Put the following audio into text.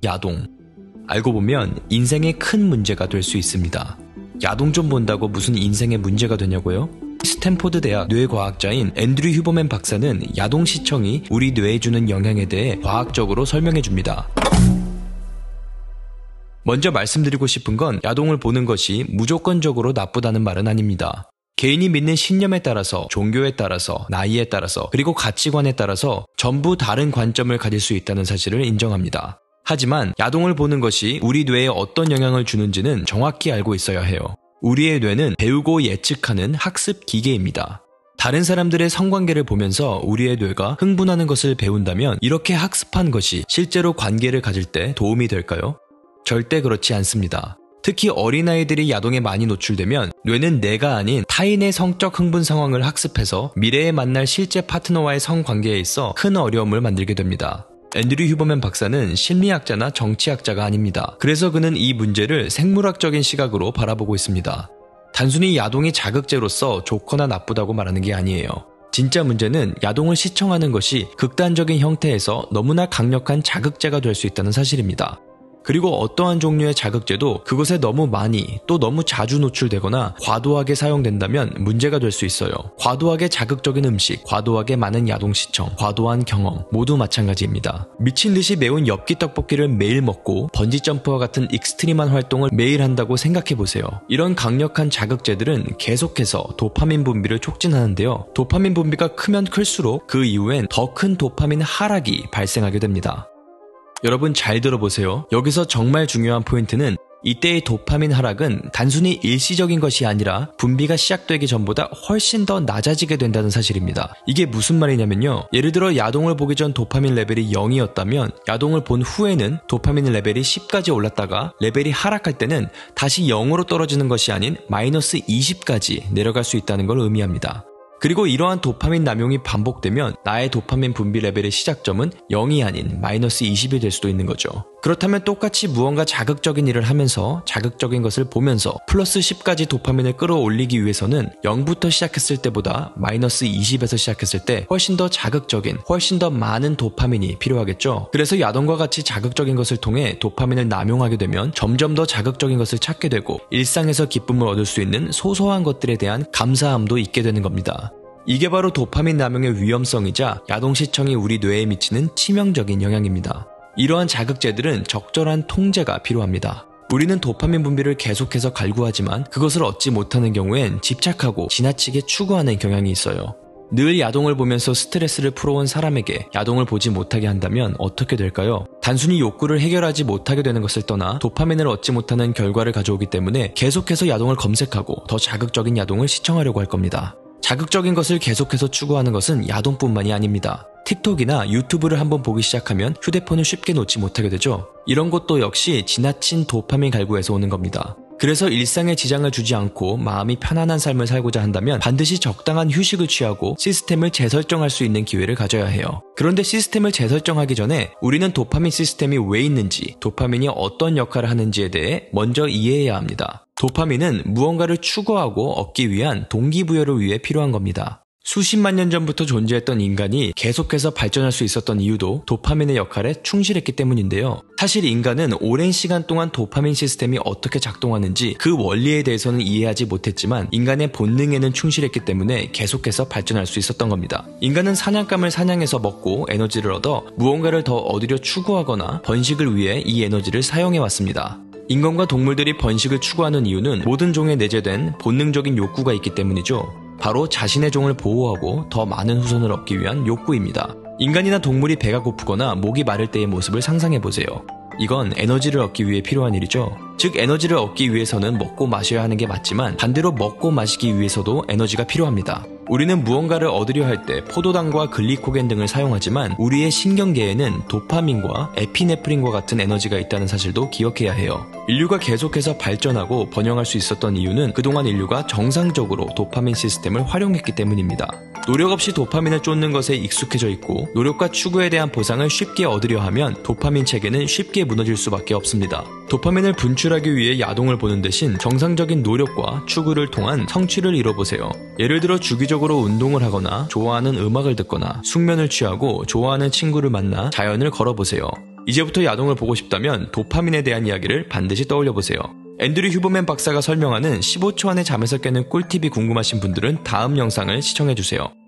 야동. 알고 보면 인생에 큰 문제가 될 수 있습니다. 야동 좀 본다고 무슨 인생에 문제가 되냐고요? 스탠포드 대학 뇌과학자인 앤드류 휴버맨 박사는 야동 시청이 우리 뇌에 주는 영향에 대해 과학적으로 설명해 줍니다. 먼저 말씀드리고 싶은 건 야동을 보는 것이 무조건적으로 나쁘다는 말은 아닙니다. 개인이 믿는 신념에 따라서, 종교에 따라서, 나이에 따라서, 그리고 가치관에 따라서 전부 다른 관점을 가질 수 있다는 사실을 인정합니다. 하지만 야동을 보는 것이 우리 뇌에 어떤 영향을 주는지는 정확히 알고 있어야 해요. 우리의 뇌는 배우고 예측하는 학습 기계입니다. 다른 사람들의 성관계를 보면서 우리의 뇌가 흥분하는 것을 배운다면 이렇게 학습한 것이 실제로 관계를 가질 때 도움이 될까요? 절대 그렇지 않습니다. 특히 어린아이들이 야동에 많이 노출되면 뇌는 내가 아닌 타인의 성적 흥분 상황을 학습해서 미래에 만날 실제 파트너와의 성관계에 있어 큰 어려움을 만들게 됩니다. 앤드류 휴버맨 박사는 심리학자나 정치학자가 아닙니다. 그래서 그는 이 문제를 생물학적인 시각으로 바라보고 있습니다. 단순히 야동이 자극제로서 좋거나 나쁘다고 말하는 게 아니에요. 진짜 문제는 야동을 시청하는 것이 극단적인 형태에서 너무나 강력한 자극제가 될 수 있다는 사실입니다. 그리고 어떠한 종류의 자극제도 그것에 너무 많이 또 너무 자주 노출되거나 과도하게 사용된다면 문제가 될 수 있어요. 과도하게 자극적인 음식, 과도하게 많은 야동 시청, 과도한 경험 모두 마찬가지입니다. 미친 듯이 매운 엽기 떡볶이를 매일 먹고 번지점프와 같은 익스트림한 활동을 매일 한다고 생각해보세요. 이런 강력한 자극제들은 계속해서 도파민 분비를 촉진하는데요. 도파민 분비가 크면 클수록 그 이후엔 더 큰 도파민 하락이 발생하게 됩니다. 여러분 잘 들어보세요. 여기서 정말 중요한 포인트는 이때의 도파민 하락은 단순히 일시적인 것이 아니라 분비가 시작되기 전보다 훨씬 더 낮아지게 된다는 사실입니다. 이게 무슨 말이냐면요. 예를 들어 야동을 보기 전 도파민 레벨이 0이었다면 야동을 본 후에는 도파민 레벨이 10까지 올랐다가 레벨이 하락할 때는 다시 0으로 떨어지는 것이 아닌 마이너스 20까지 내려갈 수 있다는 걸 의미합니다. 그리고 이러한 도파민 남용이 반복되면 나의 도파민 분비 레벨의 시작점은 0이 아닌 마이너스 20이 될 수도 있는 거죠. 그렇다면 똑같이 무언가 자극적인 일을 하면서 자극적인 것을 보면서 플러스 10까지 도파민을 끌어올리기 위해서는 0부터 시작했을 때보다 마이너스 20에서 시작했을 때 훨씬 더 자극적인, 훨씬 더 많은 도파민이 필요하겠죠. 그래서 야동과 같이 자극적인 것을 통해 도파민을 남용하게 되면 점점 더 자극적인 것을 찾게 되고 일상에서 기쁨을 얻을 수 있는 소소한 것들에 대한 감사함도 있게 되는 겁니다. 이게 바로 도파민 남용의 위험성이자 야동 시청이 우리 뇌에 미치는 치명적인 영향입니다. 이러한 자극제들은 적절한 통제가 필요합니다. 우리는 도파민 분비를 계속해서 갈구하지만 그것을 얻지 못하는 경우엔 집착하고 지나치게 추구하는 경향이 있어요. 늘 야동을 보면서 스트레스를 풀어온 사람에게 야동을 보지 못하게 한다면 어떻게 될까요? 단순히 욕구를 해결하지 못하게 되는 것을 떠나 도파민을 얻지 못하는 결과를 가져오기 때문에 계속해서 야동을 검색하고 더 자극적인 야동을 시청하려고 할 겁니다. 자극적인 것을 계속해서 추구하는 것은 야동뿐만이 아닙니다. 틱톡이나 유튜브를 한번 보기 시작하면 휴대폰을 쉽게 놓지 못하게 되죠. 이런 것도 역시 지나친 도파민 갈구에서 오는 겁니다. 그래서 일상에 지장을 주지 않고 마음이 편안한 삶을 살고자 한다면 반드시 적당한 휴식을 취하고 시스템을 재설정할 수 있는 기회를 가져야 해요. 그런데 시스템을 재설정하기 전에 우리는 도파민 시스템이 왜 있는지, 도파민이 어떤 역할을 하는지에 대해 먼저 이해해야 합니다. 도파민은 무언가를 추구하고 얻기 위한 동기부여를 위해 필요한 겁니다. 수십만 년 전부터 존재했던 인간이 계속해서 발전할 수 있었던 이유도 도파민의 역할에 충실했기 때문인데요. 사실 인간은 오랜 시간 동안 도파민 시스템이 어떻게 작동하는지 그 원리에 대해서는 이해하지 못했지만 인간의 본능에는 충실했기 때문에 계속해서 발전할 수 있었던 겁니다. 인간은 사냥감을 사냥해서 먹고 에너지를 얻어 무언가를 더 얻으려 추구하거나 번식을 위해 이 에너지를 사용해왔습니다. 인간과 동물들이 번식을 추구하는 이유는 모든 종에 내재된 본능적인 욕구가 있기 때문이죠. 바로 자신의 종을 보호하고 더 많은 후손을 얻기 위한 욕구입니다. 인간이나 동물이 배가 고프거나 목이 마를 때의 모습을 상상해보세요. 이건 에너지를 얻기 위해 필요한 일이죠. 즉 에너지를 얻기 위해서는 먹고 마셔야 하는 게 맞지만 반대로 먹고 마시기 위해서도 에너지가 필요합니다. 우리는 무언가를 얻으려 할 때 포도당과 글리코겐 등을 사용하지만 우리의 신경계에는 도파민과 에피네프린과 같은 에너지가 있다는 사실도 기억해야 해요. 인류가 계속해서 발전하고 번영할 수 있었던 이유는 그동안 인류가 정상적으로 도파민 시스템을 활용했기 때문입니다. 노력 없이 도파민을 쫓는 것에 익숙해져 있고 노력과 추구에 대한 보상을 쉽게 얻으려 하면 도파민 체계는 쉽게 무너질 수밖에 없습니다. 도파민을 분출하기 위해 야동을 보는 대신 정상적인 노력과 추구를 통한 성취를 이뤄보세요. 예를 들어 주기적으로 운동을 하거나 좋아하는 음악을 듣거나 숙면을 취하고 좋아하는 친구를 만나 자연을 걸어보세요. 이제부터 야동을 보고 싶다면 도파민에 대한 이야기를 반드시 떠올려보세요. 앤드류 휴버맨 박사가 설명하는 15초 안에 잠에서 깨는 꿀팁이 궁금하신 분들은 다음 영상을 시청해주세요.